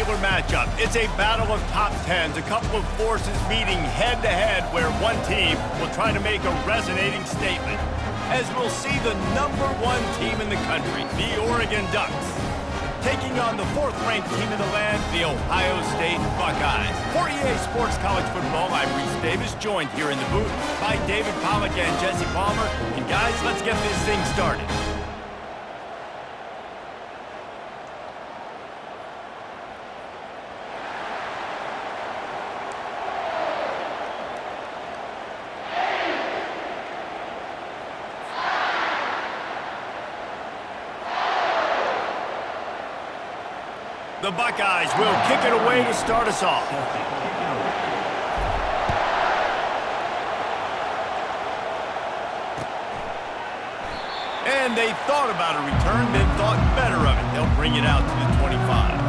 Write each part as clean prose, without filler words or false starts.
spectacular matchup. It's a battle of top tens, a couple of forces meeting head-to-head where one team will try to make a resonating statement. As we'll see the #1 team in the country, the Oregon Ducks, taking on the 4th-ranked team in the land, the Ohio State Buckeyes. For EA Sports College Football, I'm Reese Davis, joined here in the booth by David Pollack and Jesse Palmer. And guys, let's get this thing started. The Buckeyes will kick it away to start us off. And they thought about a return, then thought better of it. They'll bring it out to the 25.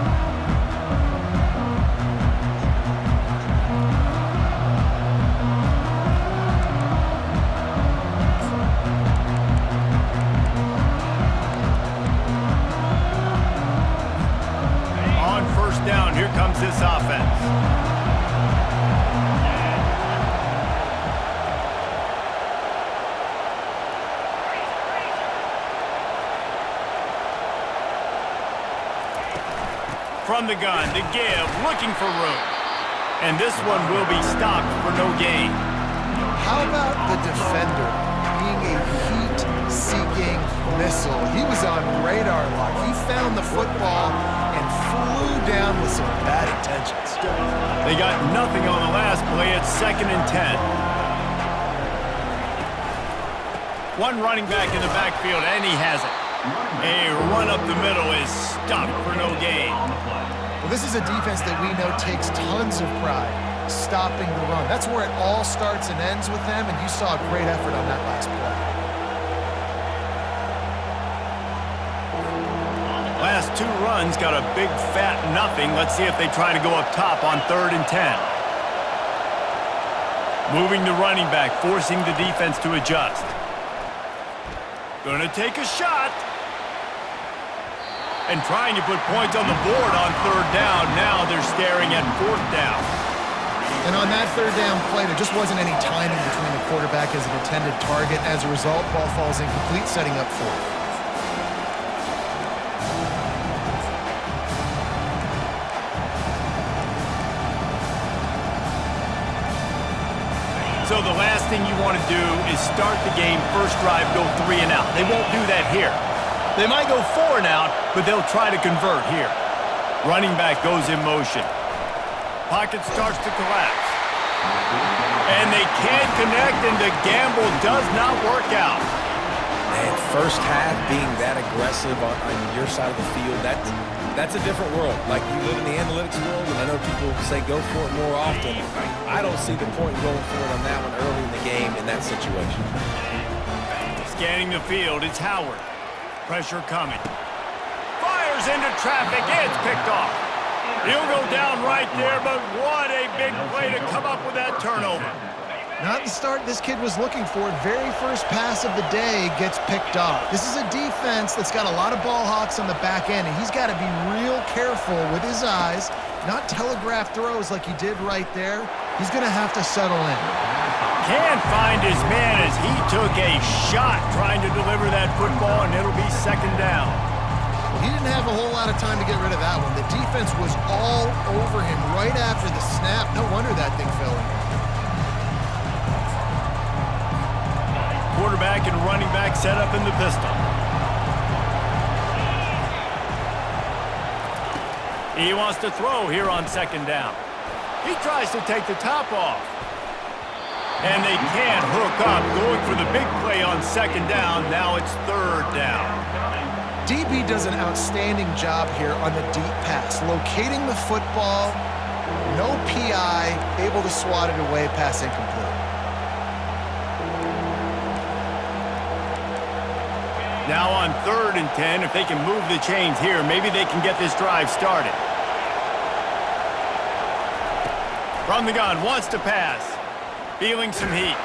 Down. Here comes this offense. From the gun to give, looking for room. And this one will be stopped for no gain. How about the defender being a heat-seeking missile? He was on radar lock. He found the football and flew down with some bad intentions. They got nothing on the last play. It's 2nd and 10. One running back in the backfield, and he has it. A run up the middle is stopped for no gain. Well, this is a defense that we know takes tons of pride stopping the run. That's where it all starts and ends with them, and you saw a great effort on that last play. Last 2 runs got a big fat nothing. Let's see if they try to go up top on 3rd and 10. Moving the running back, forcing the defense to adjust. Gonna take a shot. And trying to put points on the board on 3rd down. Now they're staring at 4th down. And on that 3rd down play, there just wasn't any timing between the quarterback as an intended target. As a result, ball falls incomplete, setting up 4th. So the last thing you want to do is start the game, first drive, go 3 and out. They won't do that here. They might go 4 and out, but they'll try to convert here. Running back goes in motion. Pocket starts to collapse. And they can't connect, and the gamble does not work out. And first half being that aggressive on your side of the field, that's a different world. Like, you live in the analytics world, and I know people say go for it more often. I don't see the point in going for it on that one early in the game in that situation. Scanning the field, it's Howard. Pressure coming. Fires into traffic, it's picked off. He'll go down right there, but what a big play to come up with that turnover. Not the start this kid was looking for. Very first pass of the day gets picked off. This is a defense that's got a lot of ball hawks on the back end, and he's got to be real careful with his eyes, not telegraph throws like he did right there. He's going to have to settle in. Can't find his man as he took a shot trying to deliver that football, and it'll be 2nd down. Well, he didn't have a whole lot of time to get rid of that one. The defense was all over him right after the snap. No wonder that thing fell in. Quarterback and running back set up in the pistol. He wants to throw here on 2nd down. He tries to take the top off. And they can't hook up. Going for the big play on 2nd down. Now it's 3rd down. DB does an outstanding job here on the deep pass. Locating the football, no PI, able to swat it away, pass incomplete. Now on 3rd and 10, if they can move the chains here, maybe they can get this drive started. From the gun, wants to pass. Feeling some heat.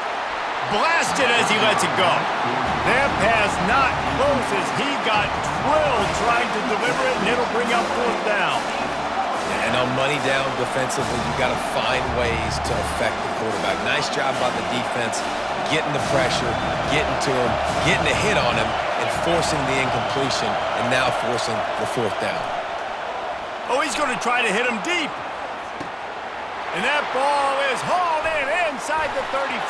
Blasted as he lets it go. That pass not close as he got drilled trying to deliver it, and it'll bring up 4th down. And Now, money down defensively, you got to find ways to affect the quarterback. Nice job by the defense, getting the pressure, getting to him, getting a hit on him, and forcing the incompletion, and now forcing the fourth down. Oh, he's going to try to hit him deep. And that ball is hauled in inside the 35.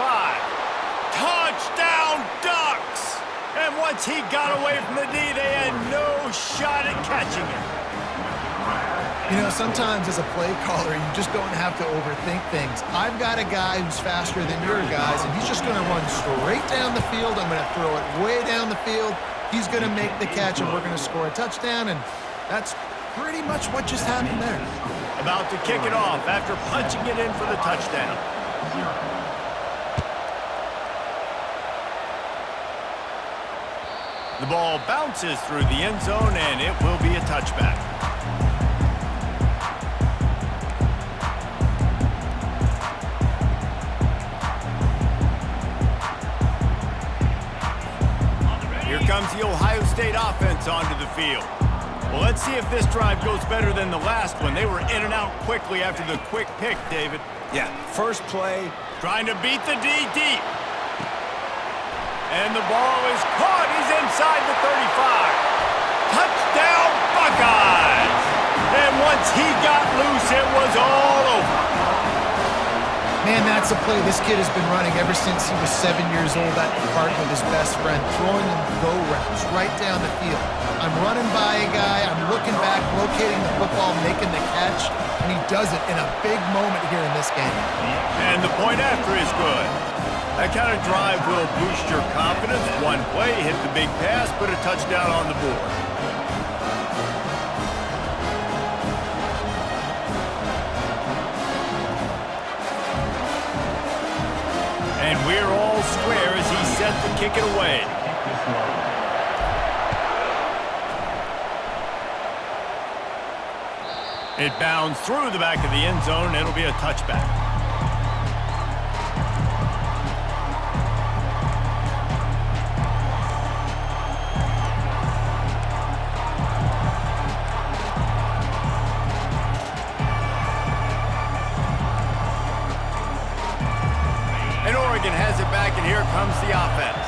Touchdown, Ducks! And once he got away from the D, they had no shot at catching him. You know, sometimes as a play caller, you just don't have to overthink things. I've got a guy who's faster than your guys, and he's just going to run straight down the field. I'm going to throw it way down the field. He's going to make the catch, and we're going to score a touchdown, and that's pretty much what just happened there. About to kick it off after punching it in for the touchdown. The ball bounces through the end zone, and it will be a touchback. Here comes the Ohio State offense onto the field. Well, let's see if this drive goes better than the last one. They were in and out quickly after the quick pick, David. Yeah, first play. Trying to beat the D deep. And the ball is caught. He's inside the 35. Touchdown, Buckeyes! And once he got loose, it was all over. Man, that's a play this kid has been running ever since he was 7 years old at the park with his best friend, throwing them go routes right down the field. I'm running by a guy, I'm looking back, locating the football, making the catch, and he does it in a big moment here in this game. And the point after is good. That kind of drive will boost your confidence. One play, hit the big pass, put a touchdown on the board. And we're all square as he's set to kick it away. It bounds through the back of the end zone. It'll be a touchback. And Oregon has it back, and here comes the offense.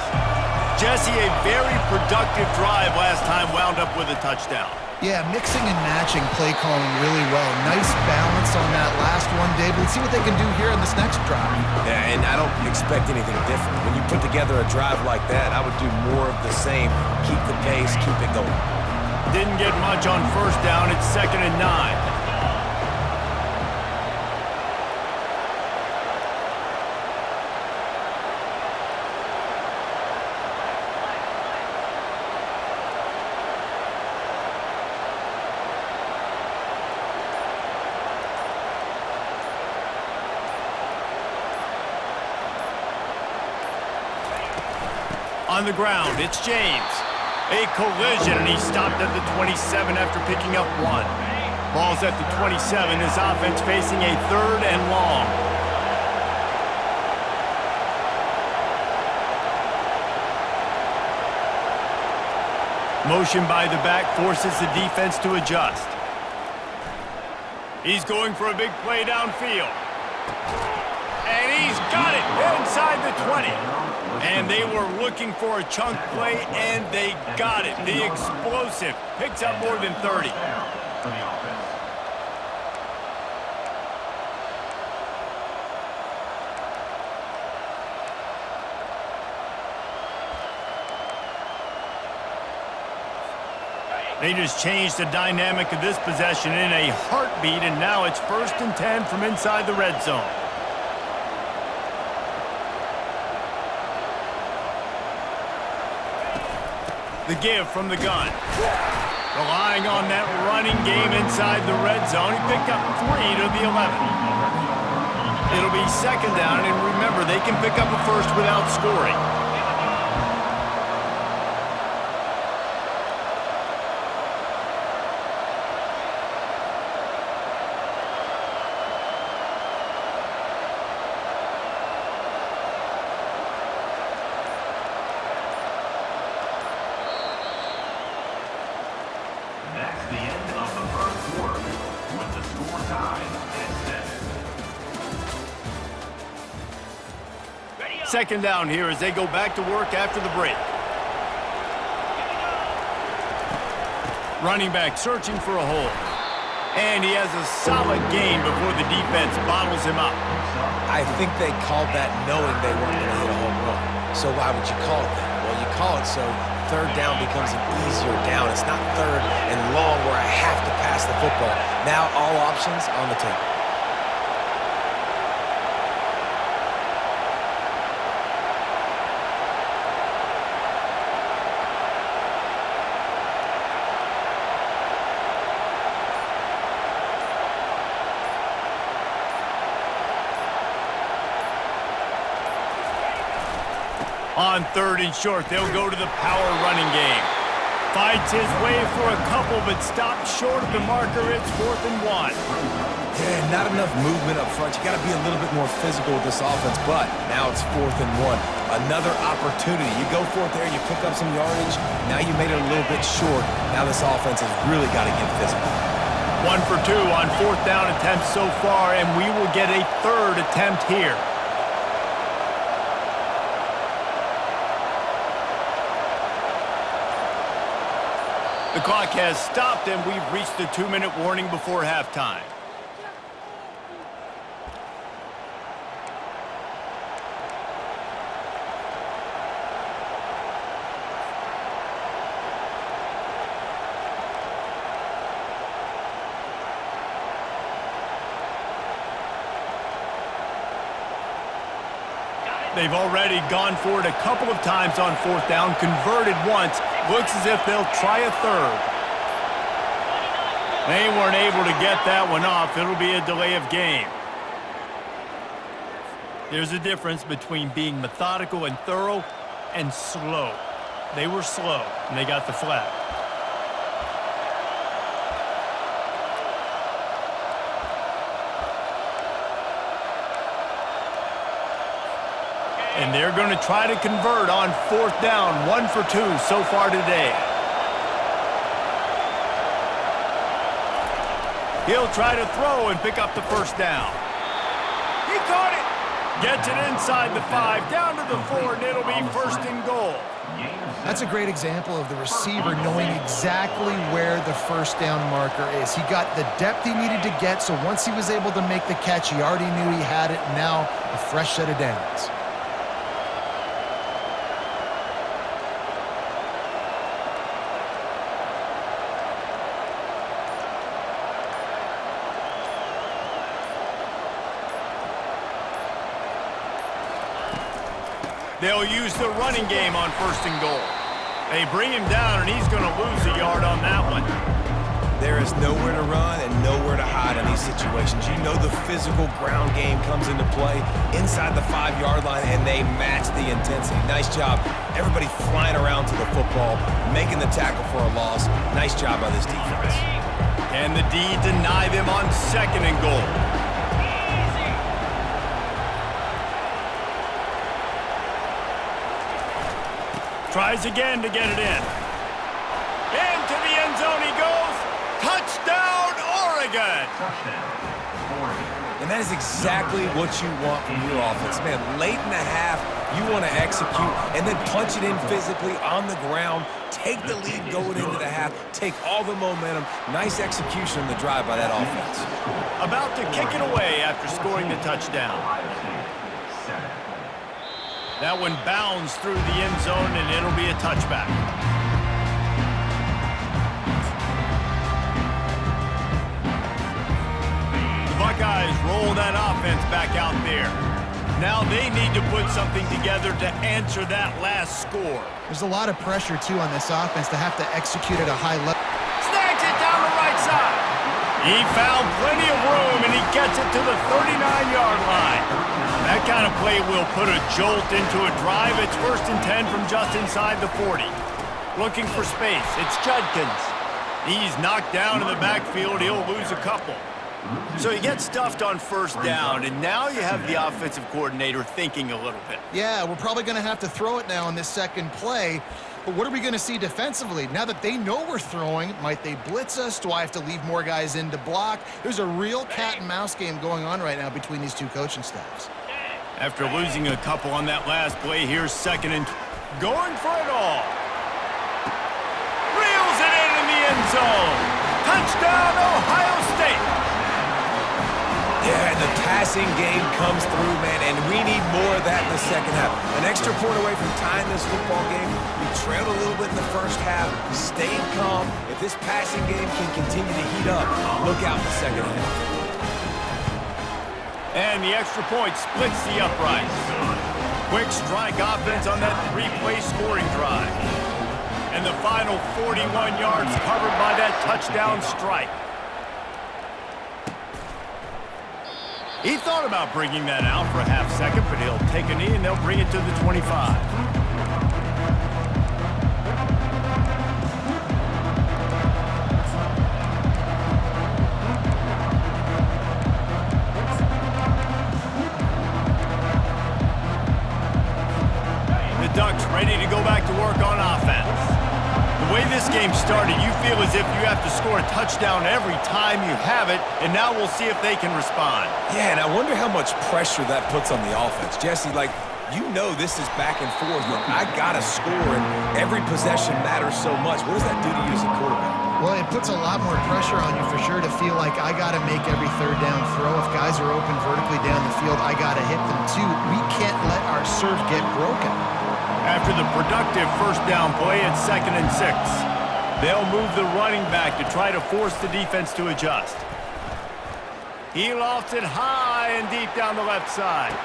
Jesse, a very productive drive last time, wound up with a touchdown. Yeah, mixing and matching play calling really well. Nice balance on that last one, David. Let's see what they can do here in this next drive. Yeah, and I don't expect anything different. When you put together a drive like that, I would do more of the same. Keep the pace, keep it going. Didn't get much on first down. It's 2nd and 9. On the ground, it's James. A collision, and he stopped at the 27 after picking up 1. Ball's at the 27. His offense facing a 3rd and long. Motion by the back forces the defense to adjust. He's going for a big play downfield. And he's got it inside the 20. And they were looking for a chunk play, and they got it. The explosive picks up more than 30. They just changed the dynamic of this possession in a heartbeat, and now it's 1st and 10 from inside the red zone. The give from the gun. Relying on that running game inside the red zone. He picked up 3 to the 11. It'll be 2nd down, and remember, they can pick up a first without scoring. Second down here as they go back to work after the break. Running back searching for a hole. And he has a solid gain before the defense bottles him up. I think they called that knowing they weren't going to hit a home run. So why would you call it that? Well, you call it so third down becomes an easier down. It's not third and long where I have to pass the football. Now all options on the table. On third and short, they'll go to the power running game. Fights his way for a couple, but stopped short of the marker. It's 4th and 1. Yeah, not enough movement up front. You got to be a little bit more physical with this offense, but now it's 4th and 1. Another opportunity. You go for it there, you pick up some yardage. Now you made it a little bit short. Now this offense has really got to get physical. 1 for 2 on 4th down attempts so far, and we will get a 3rd attempt here. The clock has stopped, and we've reached the 2-minute warning before halftime. They've already gone for it a couple of times on 4th down, converted once. Looks as if they'll try a 3rd. They weren't able to get that one off. It'll be a delay of game. There's a difference between being methodical and thorough and slow. They were slow, and they got the flag. And they're going to try to convert on 4th down. 1 for 2 so far today. He'll try to throw and pick up the 1st down. He caught it. Gets it inside the 5, down to the 4, and it'll be 1st and goal. That's a great example of the receiver knowing exactly where the 1st down marker is. He got the depth he needed to get, so once he was able to make the catch, he already knew he had it. Now a fresh set of downs. They'll use the running game on 1st and goal. They bring him down, and he's going to lose a yard on that one. There is nowhere to run and nowhere to hide in these situations. You know the physical ground game comes into play inside the 5-yard line, and they match the intensity. Nice job. Everybody flying around to the football, making the tackle for a loss. Nice job by this defense. Can the D deny them on 2nd and goal? Tries again to get it in. Into the end zone he goes. Touchdown, Oregon! And that is exactly what you want from your offense. Man, late in the half, you want to execute and then punch it in physically on the ground. Take the lead going into the half. Take all the momentum. Nice execution on the drive by that offense. About to kick it away after scoring the touchdown. That one bounds through the end zone, and it'll be a touchback. The Buckeyes roll that offense back out there. Now they need to put something together to answer that last score. There's a lot of pressure, too, on this offense to have to execute at a high level. Snags it down the right side. He found plenty of room, and he gets it to the 39-yard line. That kind of play will put a jolt into a drive. It's 1st and 10 from just inside the 40. Looking for space. It's Judkins. He's knocked down in the backfield. He'll lose a couple. So he gets stuffed on 1st down, and now you have the offensive coordinator thinking a little bit. Yeah, we're probably going to have to throw it now in this second play. But what are we going to see defensively? Now that they know we're throwing, might they blitz us? Do I have to leave more guys in to block? There's a real cat and mouse game going on right now between these two coaching staffs. After losing a couple on that last play, here's second and going for it all. Reels it in the end zone. Touchdown, Ohio State. Yeah, and the passing game comes through, man, and we need more of that in the second half. An extra point away from tying this football game. We trailed a little bit in the first half, stayed calm. If this passing game can continue to heat up, look out in the second half. And the extra point splits the uprights. Quick strike offense on that three-play scoring drive. And the final 41 yards covered by that touchdown strike. He thought about bringing that out for a half second, but he'll take a knee and they'll bring it to the 25. The Ducks ready to go back to work on offense. The way this game started, you feel as if you have to score a touchdown every time you have it, and now we'll see if they can respond. Yeah, and I wonder how much pressure that puts on the offense. Jesse, like, you know this is back and forth. Look, I got to score, and every possession matters so much. What does that do to you as a quarterback? Well, it puts a lot more pressure on you for sure to feel like I got to make every third down throw. If guys are open vertically down the field, I got to hit them too. We can't let our serve get broken. After the productive first down play at 2nd and 6, they'll move the running back to try to force the defense to adjust. He lofts it high and deep down the left side.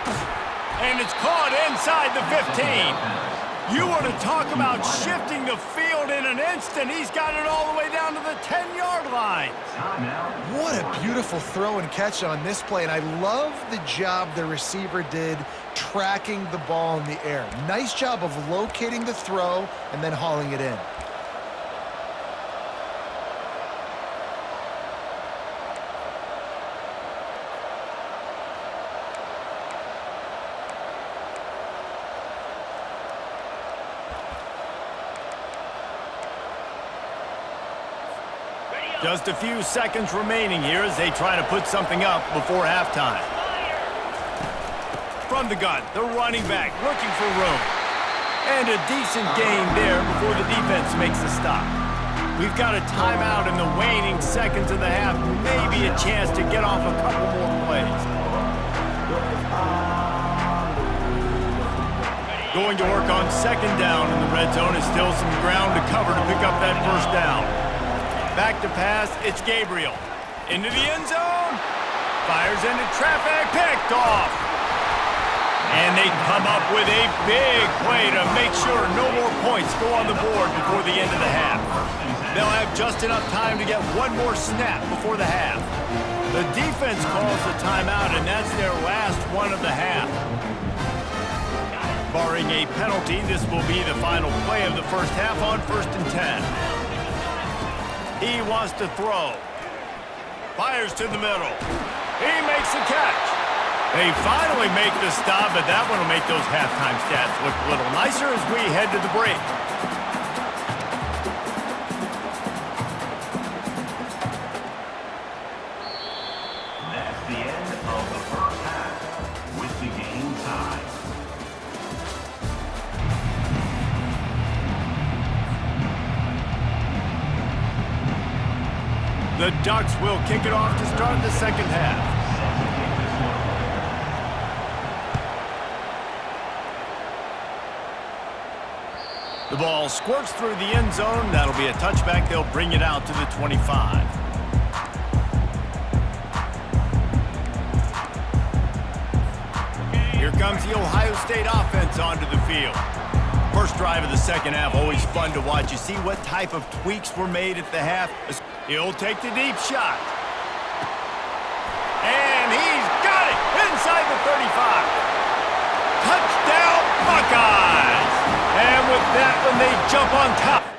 And it's caught inside the 15. You want to talk about shifting the field in an instant. He's got it all the way down to the 10-yard line. What a beautiful throw and catch on this play, and I love the job the receiver did tracking the ball in the air. Nice job of locating the throw and then hauling it in. Just a few seconds remaining here as they try to put something up before halftime. From the gun, the running back looking for room. And a decent gain there before the defense makes the stop. We've got a timeout in the waning seconds of the half. Maybe a chance to get off a couple more plays. Going to work on second down in the red zone is still some ground to cover to pick up that first down. Back to pass, it's Gabriel. Into the end zone. Fires into traffic, picked off. And they come up with a big play to make sure no more points go on the board before the end of the half. They'll have just enough time to get one more snap before the half. The defense calls the timeout, and that's their last one of the half. Barring a penalty, this will be the final play of the first half on 1st and 10. He wants to throw. Fires to the middle. He makes the catch. They finally make the stop, but that one will make those halftime stats look a little nicer as we head to the break. That's the end of the first half with the game tied. The Ducks will kick it off to start the second half. The ball squirts through the end zone. That'll be a touchback. They'll bring it out to the 25. Here comes the Ohio State offense onto the field. First drive of the second half, always fun to watch. You see what type of tweaks were made at the half. He'll take the deep shot. And he's got it inside the 35. Touchdown, Buckeyes! And with that one, they jump on top.